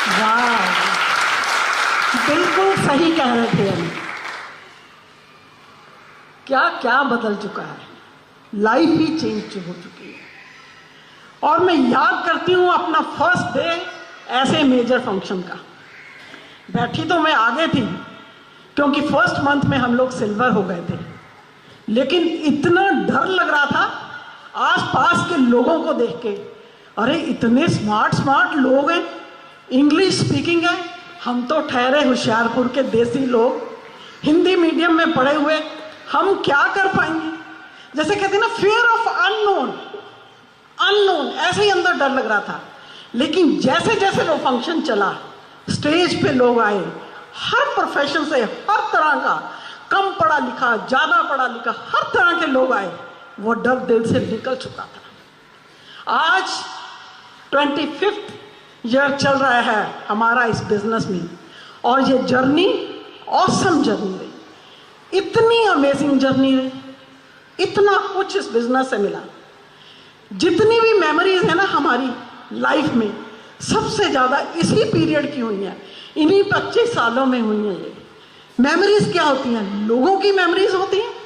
वाह, बिल्कुल सही कह रहे थे हम। क्या क्या बदल चुका है, लाइफ ही चेंज हो चुकी है। और मैं याद करती हूँ अपना फर्स्ट डे ऐसे मेजर फंक्शन का। बैठी तो मैं आगे थी क्योंकि फर्स्ट मंथ में हम लोग सिल्वर हो गए थे, लेकिन इतना डर लग रहा था आसपास के लोगों को देख के। अरे इतने स्मार्ट स्मार्ट लोग हैं, इंग्लिश स्पीकिंग है, हम तो ठहरे होशियारपुर के देसी लोग, हिंदी मीडियम में पढ़े हुए, हम क्या कर पाएंगे। जैसे कहते हैं ना, फियर ऑफ अननोन, अननोन, ऐसे ही अंदर डर लग रहा था। लेकिन जैसे जैसे वो फंक्शन चला, स्टेज पे लोग आए, हर प्रोफेशन से, हर तरह का, कम पढ़ा लिखा, ज्यादा पढ़ा लिखा, हर तरह के लोग आए, वो डर दिल से निकल चुका था। आज 25th ईयर चल रहा है हमारा इस बिजनेस में, और ये जर्नी ऑसम जर्नी रही, इतनी अमेजिंग जर्नी रही, इतना कुछ इस बिजनेस से मिला। जितनी भी मेमोरीज है ना हमारी लाइफ में, सबसे ज्यादा इसी पीरियड की हुई है, इन्हीं 25 सालों में हुई है। ये मेमोरीज क्या होती हैं? लोगों की मेमोरीज होती हैं।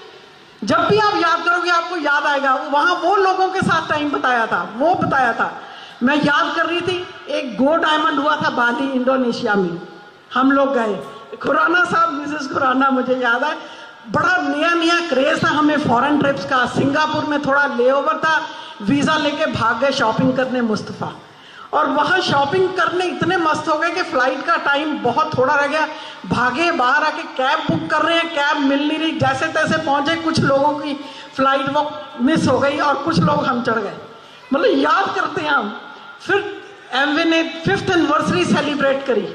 जब भी आप याद करोगे आपको याद आएगा वहां वो लोगों के साथ टाइम बताया था, वो बताया था। मैं याद कर रही थी, एक गो डायमंड हुआ था बाली, इंडोनेशिया में, हम लोग गए। खुराना साहब, मिसेस खुराना, मुझे याद है, बड़ा नया नया क्रेज था हमें फॉरेन ट्रिप्स का। सिंगापुर में थोड़ा लेओवर था, वीजा लेके भाग गए शॉपिंग करने मुस्तफा, और वहां शॉपिंग करने इतने मस्त हो गए कि फ्लाइट का टाइम बहुत थोड़ा रह गया, भागे बाहर आके कैब बुक कर रहे हैं, कैब मिल नहीं रही, जैसे तैसे पहुंचे, कुछ लोगों की फ्लाइट वो मिस हो गई और कुछ लोग हम चढ़ गए। मतलब याद करते हैं हम। फिर एमवे ने 5th एनिवर्सरी सेलिब्रेट करी,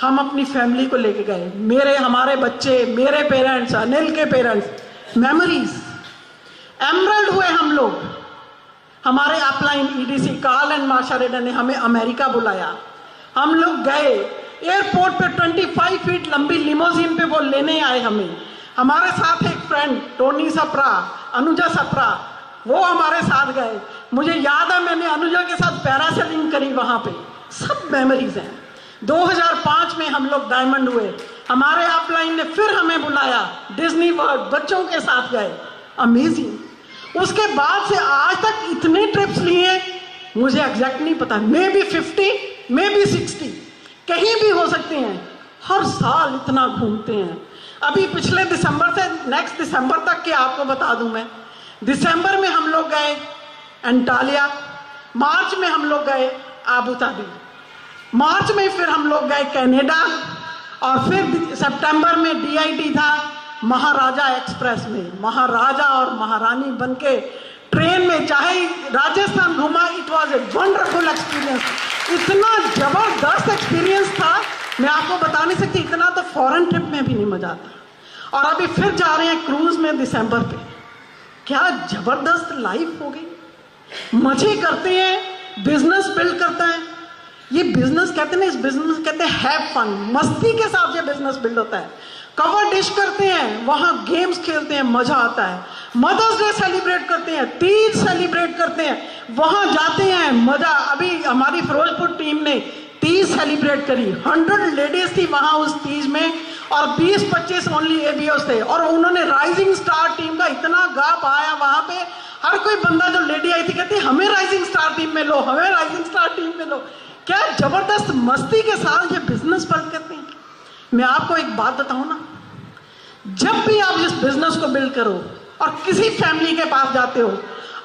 हम अपनी फैमिली को लेके गए, मेरे, हमारे बच्चे, मेरे पेरेंट्स, अनिल के पेरेंट्स, मेमोरीज। एमरल्ड हुए हम लोग, हमारे upline EDC Carl and Marsha Rader ने हमें अमेरिका बुलाया, हम लोग गए एयरपोर्ट पे, 25 फीट लंबी लिमोजिन पे वो लेने आए हमें। हमारे साथ एक फ्रेंड टोनी सप्रा, अनुजा सप्रा, वो हमारे साथ गए। मुझे याद है मैंने अनुजा के साथ पैरासेलिंग करी वहां पे। सब मेमोरीज हैं। 2005 में हम लोग डायमंड हुए, हमारे अपलाइन ने फिर हमें बुलाया, डिज्नी वर्ल्ड, बच्चों के साथ गए, अमेजिंग। उसके बाद से आज तक इतने ट्रिप्स लिए, मुझे एग्जैक्ट नहीं पता, मे बी 50, मे बी 60, कहीं भी हो सकते हैं। हर साल इतना घूमते हैं। अभी पिछले दिसंबर से नेक्स्ट दिसंबर तक के आपको बता दूं मैं, दिसंबर में हम लोग गए एंटालिया, मार्च में हम लोग गए आबू धाबी, मार्च में फिर हम लोग गए कनाडा, और फिर सितंबर में डीआईटी था महाराजा एक्सप्रेस में, महाराजा और महारानी बनके ट्रेन में, चाहे राजस्थान घुमा, it was a wonderful experience. इतना जबरदस्त एक्सपीरियंस था, मैं आपको बता नहीं सकती, इतना तो फॉरेन ट्रिप में भी नहीं मजा आता। और अभी फिर जा रहे हैं क्रूज में दिसंबर पे। क्या जबरदस्त लाइफ हो गई, मजे करते हैं, बिजनेस बिल्ड करता है। ये बिजनेस कहते हैं ना, इस बिजनेस कहते हैं हैव फन, मस्ती के साथ ये बिजनेस बिल्ड होता है। कवर डिश करते हैं, वहां गेम्स खेलते हैं, मजा आता है। मदर्स डे सेलिब्रेट करते हैं, तीज सेलिब्रेट करते हैं, वहां जाते हैं, मजा। अभी हमारी फिरोजपुर टीम ने तीज सेलिब्रेट करी, 100 लेडीज थी वहां उस तीज में, और 20-25 ओनली एबीओस थे, और उन्होंने राइजिंग स्टार टीम का इतना गाप आया वहां पे। हर कोई बंदा जो लेडी आई थी कहती हमें राइजिंग स्टार टीम में लो, हमें राइजिंग स्टार टीम में लो। क्या जबरदस्त मस्ती के साथ ये बिजनेस बिल्ड करते हैं। मैं आपको एक बात बताऊं ना, जब भी आप इस बिजनेस को बिल्ड करो और किसी फैमिली के पास जाते हो,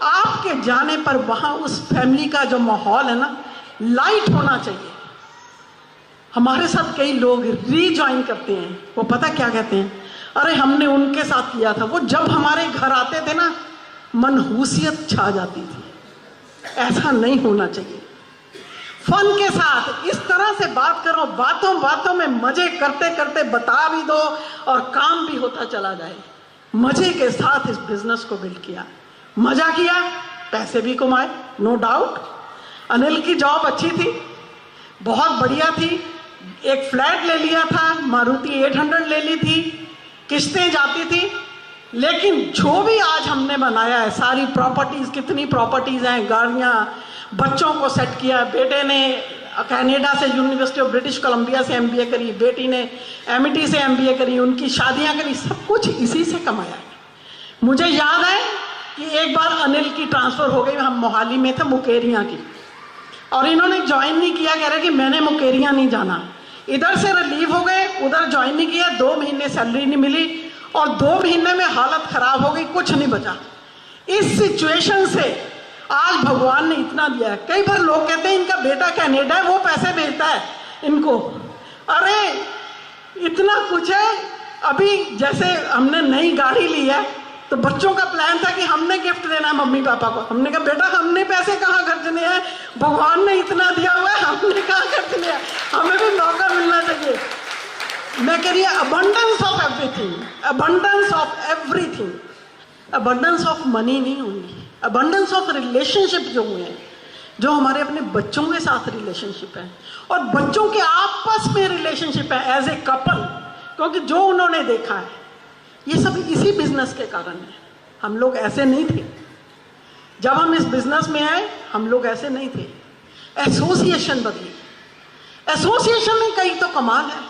आपके जाने पर वहां उस फैमिली का जो माहौल है ना, लाइट होना चाहिए। हमारे साथ कई लोग रीज्वाइन करते हैं, वो पता क्या कहते हैं, अरे हमने उनके साथ किया था, वो जब हमारे घर आते थे ना, मनहूसियत छा जाती थी। ऐसा नहीं होना चाहिए। फन के साथ इस तरह से बात करो, बातों बातों में मजे करते करते बता भी दो और काम भी होता चला जाए। मजे के साथ इस बिजनेस को बिल्ड किया, मजा किया, पैसे भी कमाए, नो डाउट। अनिल की जॉब अच्छी थी, बहुत बढ़िया थी, एक फ्लैट ले लिया था, मारुति 800 ले ली थी, किस्तें जाती थी। लेकिन जो भी आज हमने बनाया है, सारी प्रॉपर्टीज, कितनी प्रॉपर्टीज हैं, गाड़ियां, बच्चों को सेट किया, बेटे ने कनाडा से, यूनिवर्सिटी ऑफ ब्रिटिश कोलंबिया से MBA करी, बेटी ने MIT से MBA करी, उनकी शादियां करी, सब कुछ इसी से कमाया है। मुझे याद है कि एक बार अनिल की ट्रांसफ़र हो गई, हम मोहाली में थे, मुकेरियाँ की, और इन्होंने ज्वाइन नहीं किया, कह रहे कि मैंने मुकेरियाँ नहीं जाना। इधर से रिलीव हो गए, उधर ज्वाइन नहीं किया, 2 महीने सैलरी नहीं मिली और 2 महीने में हालत खराब हो गई, कुछ नहीं बचा। इस सिचुएशन से आज भगवान ने इतना दिया है। कई बार लोग कहते हैं इनका बेटा कनाडा है, वो पैसे भेजता है इनको। अरे इतना कुछ है। अभी जैसे हमने नई गाड़ी ली है तो बच्चों का प्लान था कि हमने गिफ्ट देना है मम्मी पापा को। हमने कहा बेटा हमने पैसे कहाँ खर्चने हैं, भगवान ने इतना दिया हुआ है, हमने कहाँ खर्चने हैं, हमें भी मौका मिलना चाहिए। मैं कह रही हूँ abundance of everything, abundance of everything, abundance of money नहीं होगी, अबंडेंस ऑफ रिलेशनशिप जो हुए हैं, जो हमारे अपने बच्चों के साथ रिलेशनशिप है और बच्चों के आपस में रिलेशनशिप है एज ए कपल, क्योंकि जो उन्होंने देखा है ये सब इसी बिजनेस के कारण है। हम लोग ऐसे नहीं थे जब हम इस बिजनेस में आए, हम लोग ऐसे नहीं थे। एसोसिएशन बदली, एसोसिएशन में कई तो कमाल है।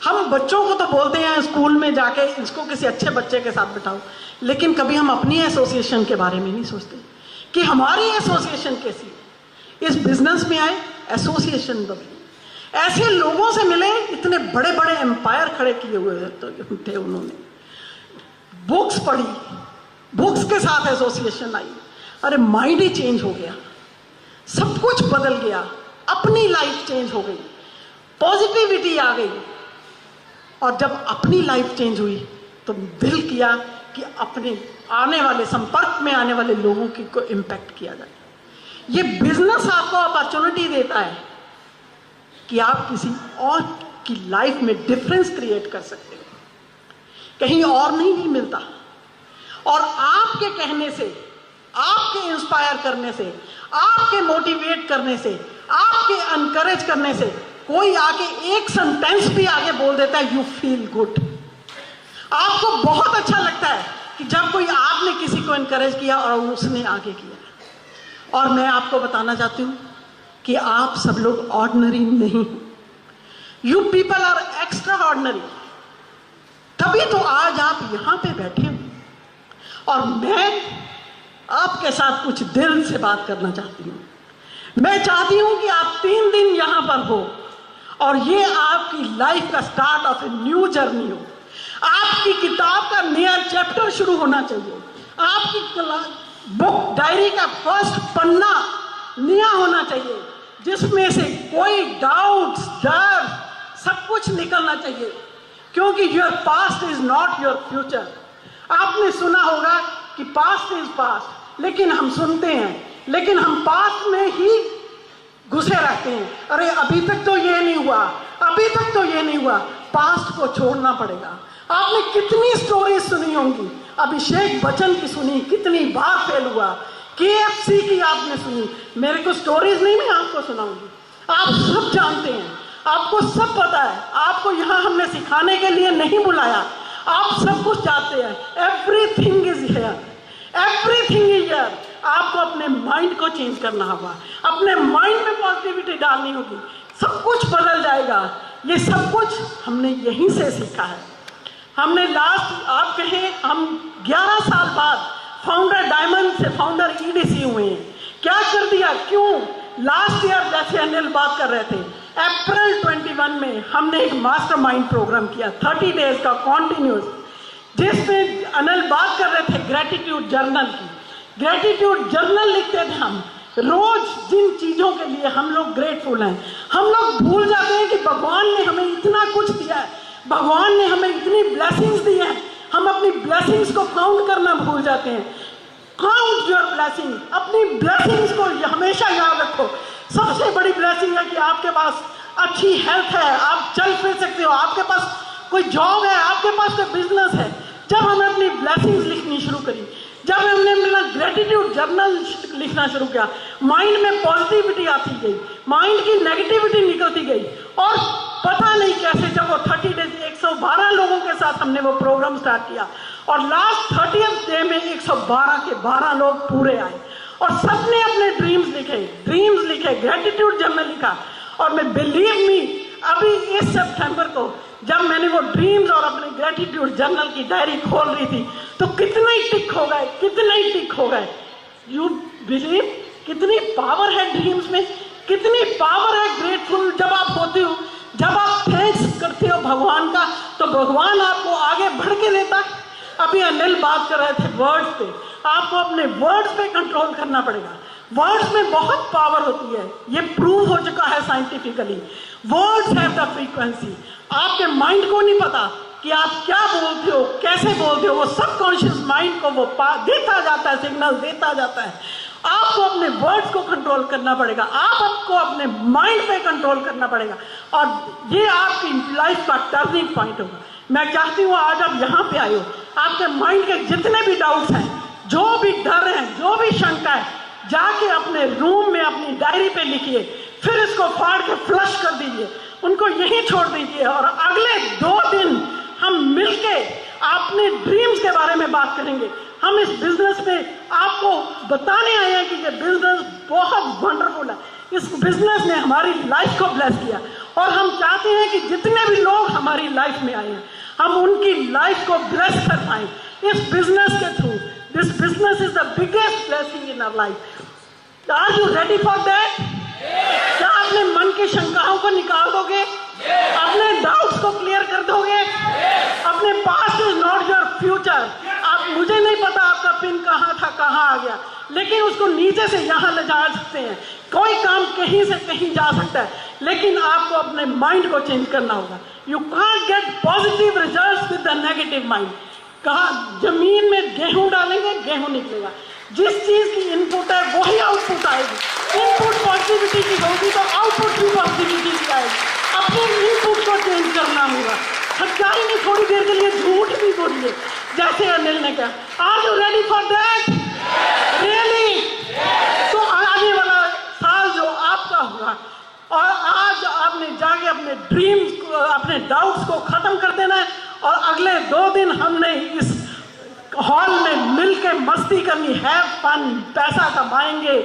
हम बच्चों को तो बोलते हैं स्कूल में जाके इसको किसी अच्छे बच्चे के साथ बिठाओ, लेकिन कभी हम अपनी एसोसिएशन के बारे में नहीं सोचते कि हमारी एसोसिएशन कैसी है। इस बिजनेस में आए, एसोसिएशन बदली, ऐसे लोगों से मिले, इतने बड़े बड़े एम्पायर खड़े किए हुए थे उन्होंने। बुक्स पढ़ी, बुक्स के साथ एसोसिएशन आई, अरे माइंड ही चेंज हो गया, सब कुछ बदल गया, अपनी लाइफ चेंज हो गई, पॉजिटिविटी आ गई। और जब अपनी लाइफ चेंज हुई तो दिल किया कि अपने आने वाले संपर्क में आने वाले लोगों की को इम्पैक्ट किया जाए। ये बिजनेस आपको अपॉर्चुनिटी देता है कि आप किसी और की लाइफ में डिफरेंस क्रिएट कर सकते हो, कहीं और नहीं मिलता। और आपके कहने से, आपके इंस्पायर करने से, आपके मोटिवेट करने से, आपके एनकरेज करने से कोई आके एक सेंटेंस भी आगे बोल देता है, यू फील गुड। आपको बहुत अच्छा लगता है कि जब कोई आपने किसी को एनकरेज किया और उसने आगे किया। और मैं आपको बताना चाहती हूं कि आप सब लोग ऑर्डिनरी नहीं हो, you people are extraordinary. तभी तो आज आप यहां पे बैठे हो और मैं आपके साथ कुछ दिल से बात करना चाहती हूं। मैं चाहती हूं कि आप 3 दिन यहां पर हो और ये आपकी लाइफ का start of a new journey हो। आपकी किताब का नया चैप्टर शुरू होना चाहिए, आपकी बुक डायरी का फर्स्ट पन्ना नया होना चाहिए, जिसमें से कोई डाउट्स, डर, सब कुछ निकलना चाहिए, क्योंकि your past is not your future. आपने सुना होगा कि पास्ट इज पास्ट, लेकिन हम सुनते हैं, लेकिन हम पास्ट में ही घुसे रहते हैं। अरे अभी तक तो ये नहीं हुआ, अभी तक तो ये नहीं हुआ। पास्ट को छोड़ना पड़ेगा। आपने कितनी स्टोरी सुनी होंगी, अभिषेक बच्चन की सुनी, कितनी बार फेल हुआ, KFC की आपने सुनी, मेरे को स्टोरीज नहीं, मैं आपको सुनाऊंगी। आप सब जानते हैं, आपको सब पता है, आपको यहाँ हमने सिखाने के लिए नहीं बुलाया, आप सब कुछ जानते हैं। Everything is here, everything is here. आपको अपने माइंड को चेंज करना होगा, अपने माइंड में पॉजिटिविटी डालनी होगी, सब कुछ बदल जाएगा। ये सब कुछ हमने यहीं से सीखा है। हमने लास्ट, आप कहें हम 11 साल बाद फाउंडर डायमंड से फाउंडर EDC हुए हैं। क्या कर दिया, क्यों? लास्ट ईयर जैसे अनिल बात कर रहे थे, अप्रैल 21 में हमने एक मास्टरमाइंड प्रोग्राम किया 30 डेज का कॉन्टिन्यूस, जिसमें अनिल बात कर रहे थे ग्रेटिट्यूड जर्नल की। ग्रेटिट्यूड जर्नल लिखते थे हम रोज, जिन चीजों के लिए हम लोग ग्रेटफुल हैं। हम लोग भूल जाते हैं कि भगवान ने हमें इतना कुछ दिया है, भगवान ने हमें इतनी ब्लेसिंग्स दी हैं, हम अपनी ब्लेसिंग्स को काउंट करना भूल जाते हैं। काउंट योर ब्लेसिंग, अपनी ब्लेसिंग्स को हमेशा याद रखो। सबसे बड़ी ब्लेसिंग है कि आपके पास अच्छी हेल्थ है, आप चल फिर सकते हो, आपके पास कोई जॉब है, आपके पास कोई बिजनेस है। जब हमने अपनी ब्लेसिंग्स लिखनी शुरू करी, जब हमने अपना ग्रेटिट्यूड जर्नल लिखना शुरू किया, माइंड में पॉजिटिविटी आती गई, माइंड की नेगेटिविटी निकलती गई। और पता नहीं कैसे जब वो 30 डेज 112 लोगों के साथ हमने वो प्रोग्राम स्टार्ट किया और लास्ट 30th डे में 112 के 12 लोग पूरे आए। और सबने अपने ड्रीम्स लिखे, ग्रेटिट्यूड जर्नल लिखा। और मैं बिलीव मी, अभी इस सितंबर को जब मैंने वो ड्रीम्स और अपने ग्रेटिट्यूड जर्नल की डायरी खोल रही थी तो कितने ही टिक हो गए। यू बिलीव कितनी पावर है ड्रीम्स में, कितनी पावर है ग्रेटफुल जब आप होते हो, जब आप थैंक्स करते हो भगवान का, तो भगवान आपको आगे बढ़ के देता है। अभी अनिल बात कर रहे थे वर्ड्स पे, आपको अपने वर्ड्स पे कंट्रोल करना पड़ेगा। वर्ड्स में बहुत पावर होती है, ये प्रूव हो चुका है scientifically. Words have the frequency. आपके माइंड को नहीं पता कि आप क्या बोलते हो, कैसे बोलते हो, वो सबकॉन्शियस माइंड को वो देता जाता है, सिग्नल देता जाता है। आपको अपने वर्ड्स को कंट्रोल करना पड़ेगा, आपको अपने माइंड पे कंट्रोल करना पड़ेगा, और ये आपकी लाइफ का टर्निंग पॉइंट होगा। मैं चाहती हूँ आज आप यहाँ पे आए हो, आपके माइंड के जितने भी डाउट्स हैं, जो भी डर हैं, जो भी शंका है, जाके अपने रूम में अपनी डायरी पे लिखिए, फिर इसको फाड़ के फ्लश कर दीजिए, उनको यहीं छोड़ दीजिए। और अगले 2 दिन हम मिलके अपने ड्रीम्स के बारे में बात करेंगे। हम इस बिजनेस में आपको बताने आए हैं कि ये बिजनेस बहुत वंडरफुल है। इस बिजनेस ने हमारी लाइफ को ब्लेस किया, और हम चाहते हैं कि जितने भी लोग हमारी लाइफ में आए हैं, हम उनकी लाइफ को ब्लेस कर पाए इस बिजनेस के through. This business is the biggest blessing in our life. Are you ready for that? क्या अपने मन की शंकाओं को निकाल दोगे? अपने डाउट्स को क्लियर कर दोगे? अपने past is not your future. आप, मुझे नहीं पता आपका पिन कहाँ था, कहाँ आ गया, लेकिन उसको नीचे से यहाँ ले जा सकते हैं। कोई काम कहीं से कहीं जा सकता है, लेकिन आपको अपने माइंड को चेंज करना होगा। You can't get positive results with the negative mind. कहा जमीन में गेहूं डालेंगे, गेहूं निकलेगा। जिस चीज की इनपुट है वही आउटपुट आएगी। इनपुट पॉजिटिविटी की होगी तो आउटपुट भी पॉजिटिविटी की आएगी। अपने इनपुट को चेंज करना होगा। सच्चाई में थोड़ी देर के लिए झूठ भी बोलिए, जैसे अनिल ने कहा। Are you ready for that? Really? तो आने वाला साल जो आपका होगा, और आज आपने जाके अपने ड्रीम्स को, अपने डाउट्स को खत्म कर देना है, और अगले 2 दिन हमने इस हॉल में मिलके मस्ती करनी है, फन, पैसा कमाएंगे,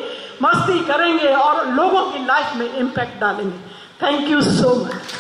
मस्ती करेंगे और लोगों की लाइफ में इम्पैक्ट डालेंगे। Thank you so much.